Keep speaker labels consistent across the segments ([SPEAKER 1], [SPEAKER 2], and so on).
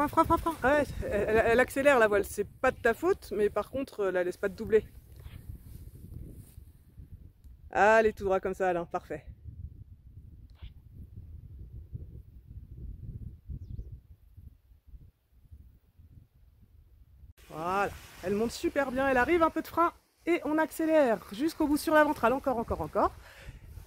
[SPEAKER 1] frein, frein, frein, frein. Ouais, elle accélère la voile, c'est pas de ta faute, mais par contre, la laisse pas te doubler. Allez, tout droit comme ça, Alain, parfait. Voilà, elle monte super bien, elle arrive, un peu de frein, et on accélère jusqu'au bout sur la ventrale, encore, encore, encore.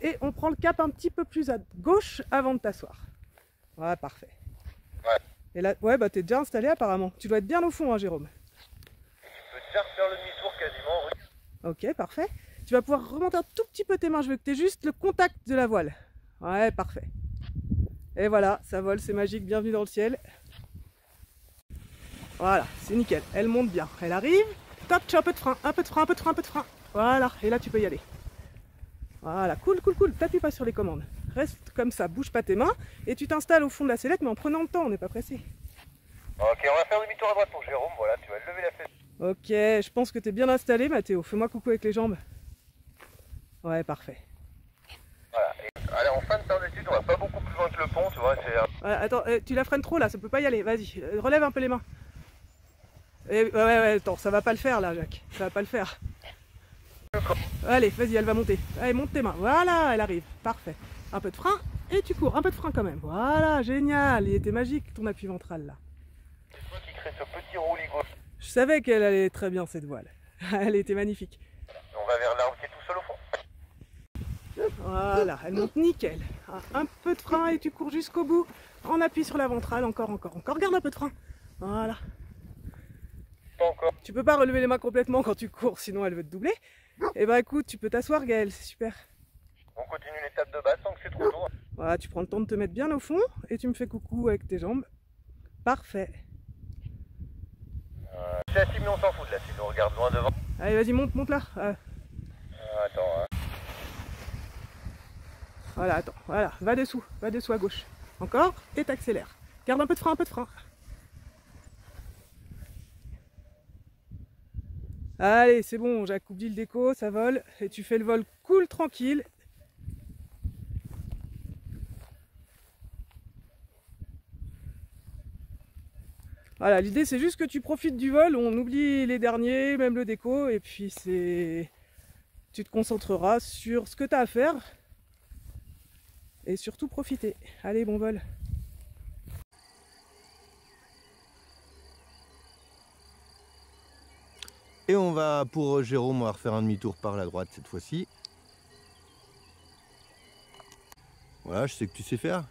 [SPEAKER 1] Et on prend le cap un petit peu plus à gauche avant de t'asseoir. Voilà, parfait.
[SPEAKER 2] Ouais.
[SPEAKER 1] Et là, ouais, bah t'es déjà installé apparemment. Tu dois être bien au fond, hein, Jérôme.
[SPEAKER 2] Tu peux déjà refaire le demi-tour quasiment.
[SPEAKER 1] Ok, parfait. Tu vas pouvoir remonter un tout petit peu tes mains. Je veux que tu aies juste le contact de la voile. Ouais, parfait. Et voilà, ça vole, c'est magique. Bienvenue dans le ciel. Voilà, c'est nickel. Elle monte bien. Elle arrive. Top, tu as un peu de frein, un peu de frein, un peu de frein, un peu de frein. Voilà, et là tu peux y aller. Voilà, cool, cool, cool. T'appuies pas sur les commandes. Reste comme ça, bouge pas tes mains. Et tu t'installes au fond de la sellette, mais en prenant le temps, on n'est pas pressé.
[SPEAKER 2] Ok, on va faire demi-tour à droite pour Jérôme. Voilà, tu vas lever la fesse.
[SPEAKER 1] Ok, je pense que t'es bien installé, Mathéo. Fais-moi coucou avec les jambes. Ouais, parfait.
[SPEAKER 2] Voilà. Et, allez, en fin de temps d'étude, on va pas beaucoup plus loin que le pont, tu vois. C'est
[SPEAKER 1] Attends, tu la freines trop là, ça peut pas y aller. Vas-y, relève un peu les mains. Ouais, attends, ça va pas le faire là, Jacques. Ça va pas le faire. Allez, vas-y, elle va monter. Allez, monte tes mains. Voilà, elle arrive. Parfait. Un peu de frein et tu cours. Un peu de frein quand même. Voilà, génial. Il était magique ton appui ventral là.
[SPEAKER 2] C'est toi qui crée ce petit roulis gauche.
[SPEAKER 1] Je savais qu'elle allait très bien cette voile. Elle était magnifique.
[SPEAKER 2] On va vers l'arbre qui est tout seul au fond.
[SPEAKER 1] Voilà, elle monte nickel. Un peu de frein et tu cours jusqu'au bout. En appui sur la ventrale, encore, encore, encore. Garde un peu de frein. Voilà.
[SPEAKER 2] Pas encore.
[SPEAKER 1] Tu peux pas relever les mains complètement quand tu cours, sinon elle veut te doubler. Et bah écoute, tu peux t'asseoir Gaël, c'est super.
[SPEAKER 2] On continue l'étape de base sans que c'est trop tôt.
[SPEAKER 1] Voilà, tu prends le temps de te mettre bien au fond et tu me fais coucou avec tes jambes. Parfait.
[SPEAKER 2] C'est assis mais on s'en fout de là, si on regarde loin devant.
[SPEAKER 1] Allez, vas-y, monte, monte là.
[SPEAKER 2] Attends, hein.
[SPEAKER 1] Voilà, attends, voilà, va dessous à gauche. Encore, et t'accélères. Garde un peu de frein, un peu de frein. Allez, c'est bon, Jacques, oublie le déco, ça vole. Et tu fais le vol cool, tranquille. Voilà, l'idée c'est juste que tu profites du vol, on oublie les derniers, même le déco, et puis tu te concentreras sur ce que tu as à faire. Et surtout profiter. Allez, bon vol.
[SPEAKER 3] Et on va, pour Jérôme, on va refaire un demi-tour par la droite cette fois-ci. Voilà, je sais que tu sais faire.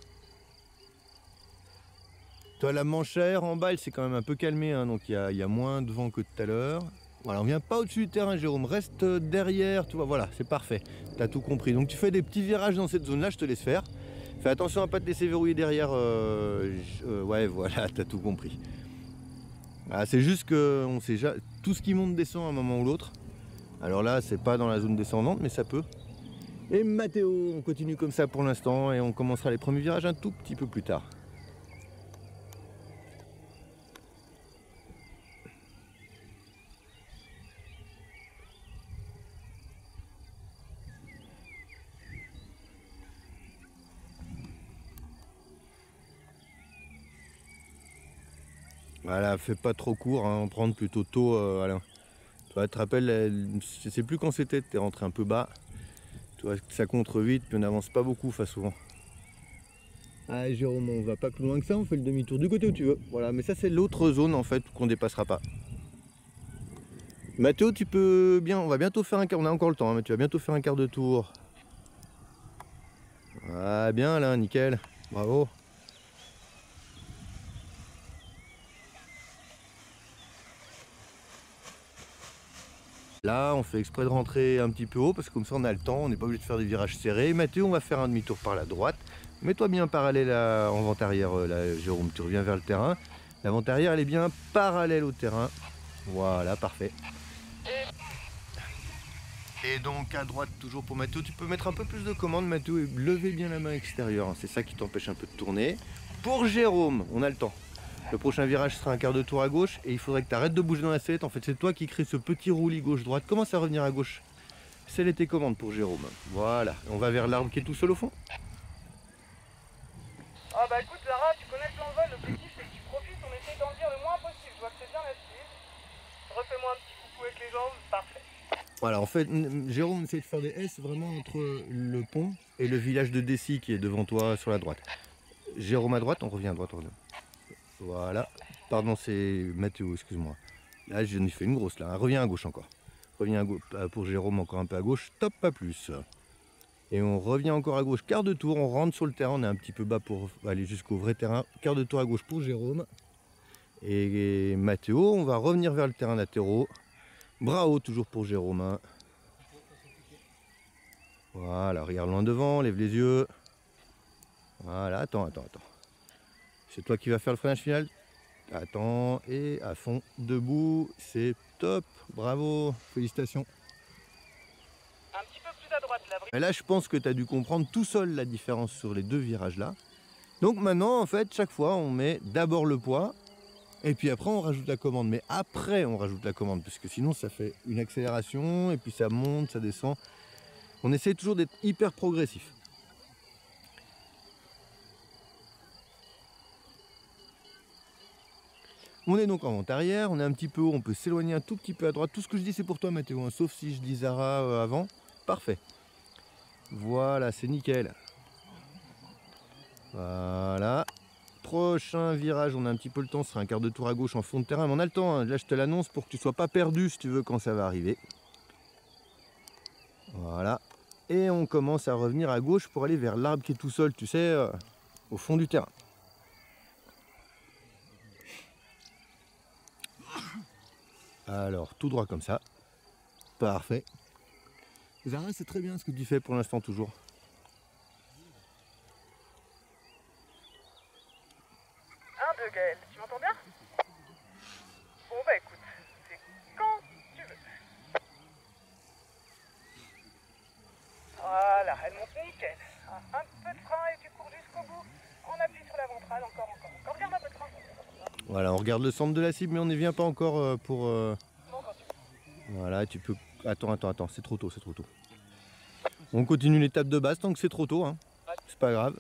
[SPEAKER 3] Toi, la manche à air en bas, elle s'est quand même un peu calmée, hein, donc il y a moins de vent que tout à l'heure. Voilà, on vient pas au-dessus du terrain, Jérôme, reste derrière, tu vois, voilà, c'est parfait. Tu as tout compris. Donc tu fais des petits virages dans cette zone-là, je te laisse faire. Fais attention à ne pas te laisser verrouiller derrière. Ouais, voilà, tu as tout compris. Ah, c'est juste que on sait tout ce qui monte descend à un moment ou l'autre. Alors là, c'est pas dans la zone descendante, mais ça peut. Et Mathéo, on continue comme ça pour l'instant et on commencera les premiers virages un tout petit peu plus tard. Voilà, fais pas trop court, hein, prendre plutôt tôt, Alain. Tu te rappelles, je sais plus quand c'était, tu es rentré un peu bas. Tu vois, ça contre vite, puis on n'avance pas beaucoup face au vent. Ah Jérôme, on va pas plus loin que ça, on fait le demi-tour du côté où tu veux. Voilà, mais ça c'est l'autre zone en fait qu'on dépassera pas. Mathéo, tu peux bien, on va bientôt faire un quart, on a encore le temps, hein, mais tu vas bientôt faire un quart de tour. Ah bien là, nickel, bravo. Là, on fait exprès de rentrer un petit peu haut parce que comme ça on a le temps, on n'est pas obligé de faire des virages serrés. Mathéo, on va faire un demi-tour par la droite. Mets-toi bien parallèle en vent arrière, là, Jérôme, tu reviens vers le terrain. La vent arrière, elle est bien parallèle au terrain. Voilà, parfait. Et donc à droite, toujours pour Mathéo, tu peux mettre un peu plus de commandes, Mathéo, et lever bien la main extérieure. C'est ça qui t'empêche un peu de tourner. Pour Jérôme, on a le temps. Le prochain virage sera un quart de tour à gauche et il faudrait que tu arrêtes de bouger dans la sellette. En fait, c'est toi qui crée ce petit roulis gauche-droite. Commence à revenir à gauche. C'est tes commandes pour Jérôme. Voilà, on va vers l'arbre qui est tout seul au fond.
[SPEAKER 1] Ah bah écoute Lara, tu connais le plan de vol, l'objectif c'est que tu profites, on essaie fais-moi un petit coucou avec les jambes, parfait.
[SPEAKER 3] Voilà, en fait, Jérôme essaie de faire des S vraiment entre le pont et le village de Dessy qui est devant toi sur la droite. Jérôme à droite, on revient à droite. On revient. Voilà. Pardon, c'est Mathéo, excuse-moi. Là, j'en ai fait une grosse là. Reviens à gauche encore. Reviens à gauche pour Jérôme, encore un peu à gauche. Top, pas plus. Et on revient encore à gauche. Quart de tour, on rentre sur le terrain. On est un petit peu bas pour aller jusqu'au vrai terrain. Quart de tour à gauche pour Jérôme. Et Mathéo, on va revenir vers le terrain latéraux. Bras haut toujours pour Jérôme. Hein. Voilà, regarde loin devant, lève les yeux. Voilà, attends. C'est toi qui vas faire le freinage final. Attends, et à fond, debout, c'est top, bravo, félicitations.
[SPEAKER 1] Un petit peu plus à droite, la
[SPEAKER 3] Et là, je pense que tu as dû comprendre tout seul la différence sur les deux virages là. Donc maintenant, en fait, chaque fois, on met d'abord le poids, et puis après, on rajoute la commande. Mais après, on rajoute la commande, parce que sinon, ça fait une accélération, et puis ça monte, ça descend. On essaie toujours d'être hyper progressif. On est donc en vente arrière, on est un petit peu haut, on peut s'éloigner un tout petit peu à droite. Tout ce que je dis, c'est pour toi, Mathéo, hein, sauf si je dis Zara avant. Parfait. Voilà, c'est nickel. Voilà. Prochain virage, on a un petit peu le temps, ce sera un quart de tour à gauche en fond de terrain, mais on a le temps, hein. Là je te l'annonce pour que tu ne sois pas perdu si tu veux quand ça va arriver. Voilà. Et on commence à revenir à gauche pour aller vers l'arbre qui est tout seul, tu sais, au fond du terrain. Alors, tout droit comme ça. Parfait. Zara, c'est très bien ce que tu fais pour l'instant toujours.
[SPEAKER 1] Un, deux, Gaël, tu m'entends bien? Bon bah écoute, c'est quand tu veux. Voilà, elle monte nickel. Un peu de frein et tu cours jusqu'au bout. On appuie sur la ventrale, encore. Regarde un peu de frein.
[SPEAKER 3] Voilà, on regarde le centre de la cible, mais on n'y vient pas encore pour... Voilà, tu peux... Attends, c'est trop tôt. On continue l'étape de base tant que c'est trop tôt, hein. C'est pas grave.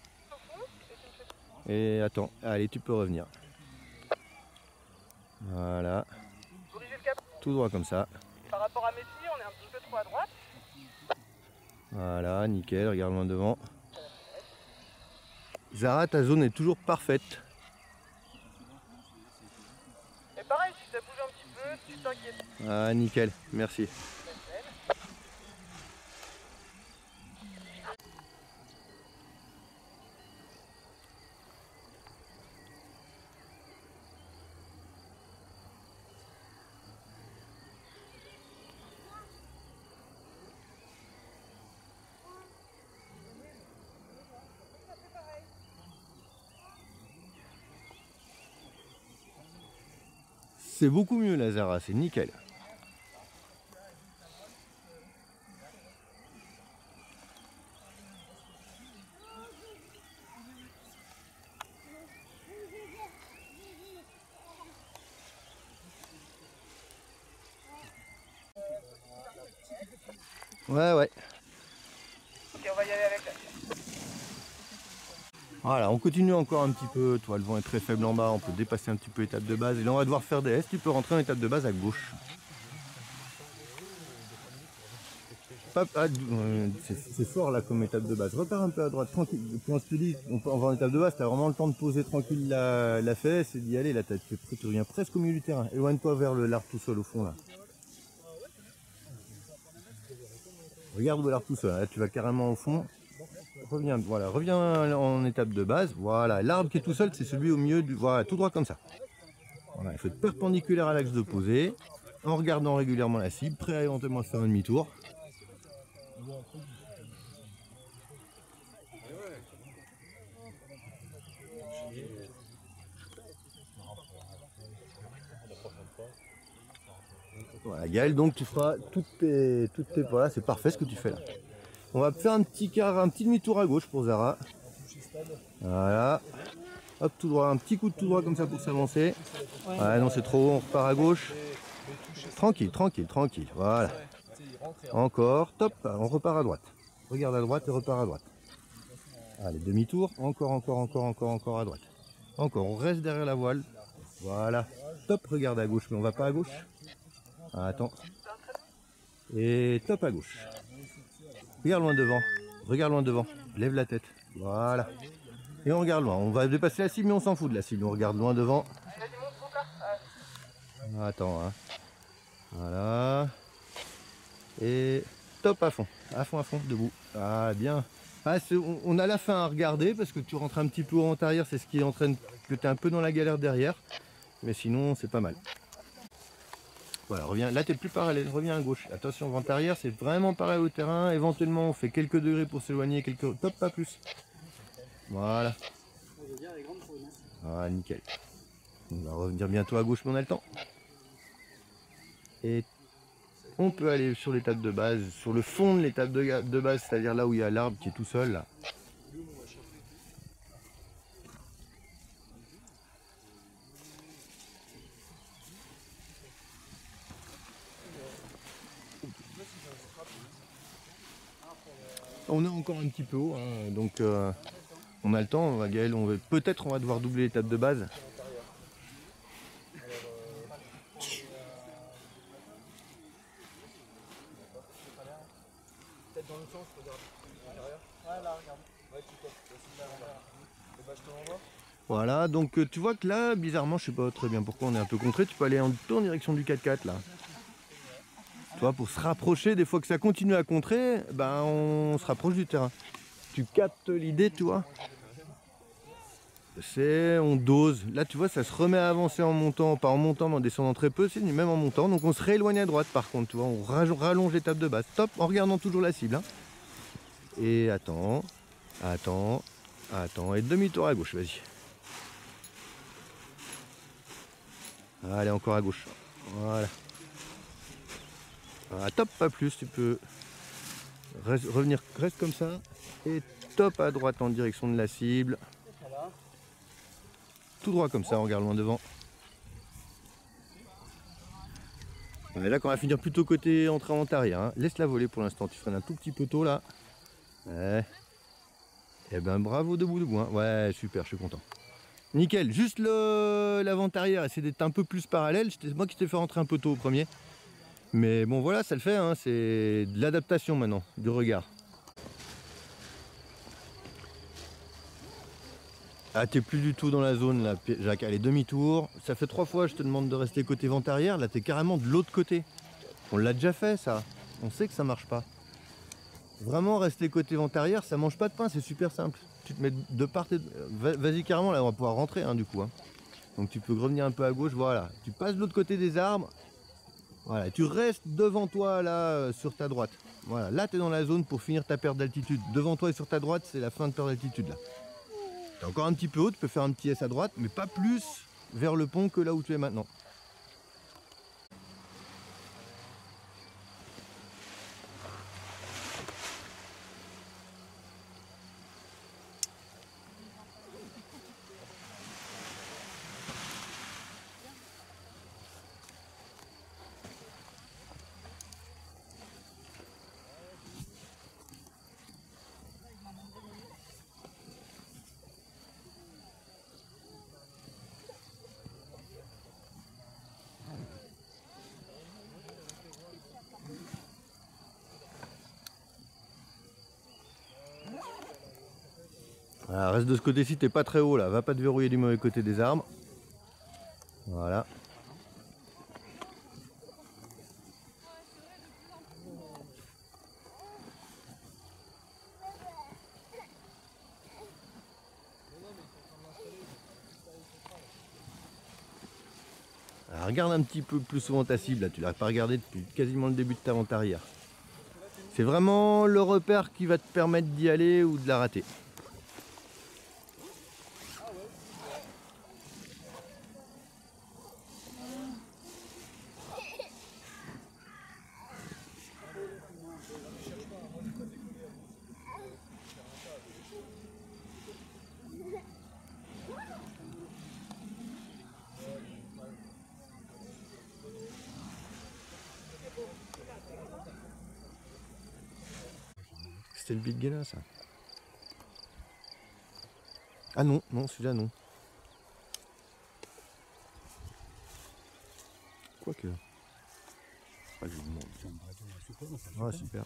[SPEAKER 3] Et attends, allez, tu peux revenir. Voilà. Tout droit comme ça.
[SPEAKER 1] Par rapport à mes filles, on est un petit peu trop à droite.
[SPEAKER 3] Voilà, nickel, regarde loin devant. Zara, ta zone est toujours parfaite.
[SPEAKER 1] Et pareil, si ça bouge un petit peu, tu t'inquiètes.
[SPEAKER 3] Ah, nickel, merci. C'est beaucoup mieux la Zara, c'est nickel. Ouais.
[SPEAKER 1] Ok, on va y aller avec la.
[SPEAKER 3] Voilà, on continue encore un petit peu. Toi, le vent est très faible en bas, on peut dépasser un petit peu l'étape de base. Et là, on va devoir faire des S. Tu peux rentrer en étape de base à gauche. C'est fort là comme étape de base. Repars un peu à droite, tranquille. Quand je te dis, on va en étape de base, tu as vraiment le temps de poser tranquille la fesse et d'y aller. Là, tu reviens presque au milieu du terrain. Éloigne-toi vers l'arbre tout seul au fond là. Regarde où l'arbre tout seul. Là, tu vas carrément au fond. Reviens en étape de base. Voilà, l'arbre qui est tout seul, c'est celui au milieu du. Voilà, tout droit comme ça. Voilà, il faut être perpendiculaire à l'axe de posée, en regardant régulièrement la cible, prêt à éventuellement faire un demi-tour. Voilà, Gaël, donc tu feras toutes tes. Voilà, c'est parfait ce que tu fais là. On va faire un petit demi-tour à gauche pour Zara. Voilà. Hop, tout droit, un petit coup de tout droit comme ça pour s'avancer. Ouais, non, c'est trop haut, on repart à gauche. Tranquille. Voilà. Encore, top, on repart à droite. Regarde à droite et repart à droite. Allez, demi-tour, encore à droite. Encore, on reste derrière la voile. Voilà. Top, regarde à gauche, mais on va pas à gauche. Attends. Et top à gauche. Regarde loin devant. Regarde loin devant. Lève la tête. Voilà. Et on regarde loin. On va dépasser la cible, mais on s'en fout de la cible. On regarde loin devant. Attends. Hein. Voilà. Et top à fond. À fond, debout. Ah, bien. Ah, on a la fin à regarder parce que tu rentres un petit peu en arrière. C'est ce qui entraîne que tu es un peu dans la galère derrière. Mais sinon, c'est pas mal. Voilà, reviens. Là, tu es plus parallèle. Reviens à gauche. Attention, vent arrière, c'est vraiment pareil au terrain. Éventuellement, on fait quelques degrés pour s'éloigner. Top, pas plus. Voilà. Ah, nickel. On va revenir bientôt à gauche, mais on a le temps. Et on peut aller sur l'étape de base, sur le fond de l'étape de base, c'est-à-dire là où il y a l'arbre qui est tout seul. Là. On est encore un petit peu haut, hein, donc on a le temps. Gaël, peut-être on va devoir doubler l'étape de base. Peut-être dans le sens, regarde. Ouais, là, regarde. Ouais, tu peux. Je te renvoie. Voilà, donc tu vois que là, bizarrement, je sais pas très bien pourquoi on est un peu contré, tu peux aller en direction du 4x4 là. Tu vois, pour se rapprocher, des fois que ça continue à contrer, ben on se rapproche du terrain. Tu captes l'idée, tu vois. On dose. Là, tu vois, ça se remet à avancer en montant, pas en montant, mais en descendant très peu, c'est même en montant. Donc on se rééloigne à droite par contre, tu vois, on rallonge l'étape de base. Top, en regardant toujours la cible. Hein. Et attends, et demi-tour à gauche, vas-y. Allez, encore à gauche. Voilà. Ah, top, pas plus, tu peux reste comme ça. Et top à droite en direction de la cible. Tout droit comme ça, on regarde loin devant. Ouais, là, quand on va finir plutôt côté entrée en arrière, hein. Laisse-la voler pour l'instant. Tu freines un tout petit peu tôt là. Ouais. Et ben bravo debout. Hein. Ouais, super, je suis content. Nickel. Juste l'avant-arrière, essaie d'être un peu plus parallèle. C'est moi qui t'ai fait rentrer un peu tôt au premier. Mais bon, voilà, ça le fait. Hein. C'est de l'adaptation maintenant, du regard. Ah, t'es plus du tout dans la zone là, Jacques. Allez, demi-tour. Ça fait 3 fois, je te demande de rester côté vent arrière. Là, t'es carrément de l'autre côté. On l'a déjà fait, ça. On sait que ça marche pas. Vraiment, rester côté vent arrière, ça mange pas de pain. C'est super simple. Tu te mets de part et vas-y carrément, là, on va pouvoir rentrer, hein, du coup. Hein. Donc, tu peux revenir un peu à gauche. Voilà. Tu passes de l'autre côté des arbres. Voilà. Tu restes devant toi, là, sur ta droite. Voilà. Là, t'es dans la zone pour finir ta perte d'altitude. Devant toi et sur ta droite, c'est la fin de perte d'altitude, là. T'es encore un petit peu haut, tu peux faire un petit S à droite, mais pas plus vers le pont que là où tu es maintenant. Voilà, reste de ce côté-ci, t'es pas très haut là, va pas te verrouiller du mauvais côté des arbres. Voilà. Alors, regarde un petit peu plus souvent ta cible, là, tu l'as pas regardé depuis quasiment le début de ta vente arrière. C'est vraiment le repère qui va te permettre d'y aller ou de la rater. C'était le Big Guéna, ça. Ah non, non, celui-là non. Quoique. Ah, j'ai du monde.
[SPEAKER 4] C'est un bradon super, ça
[SPEAKER 3] Ah,
[SPEAKER 4] super.
[SPEAKER 3] super.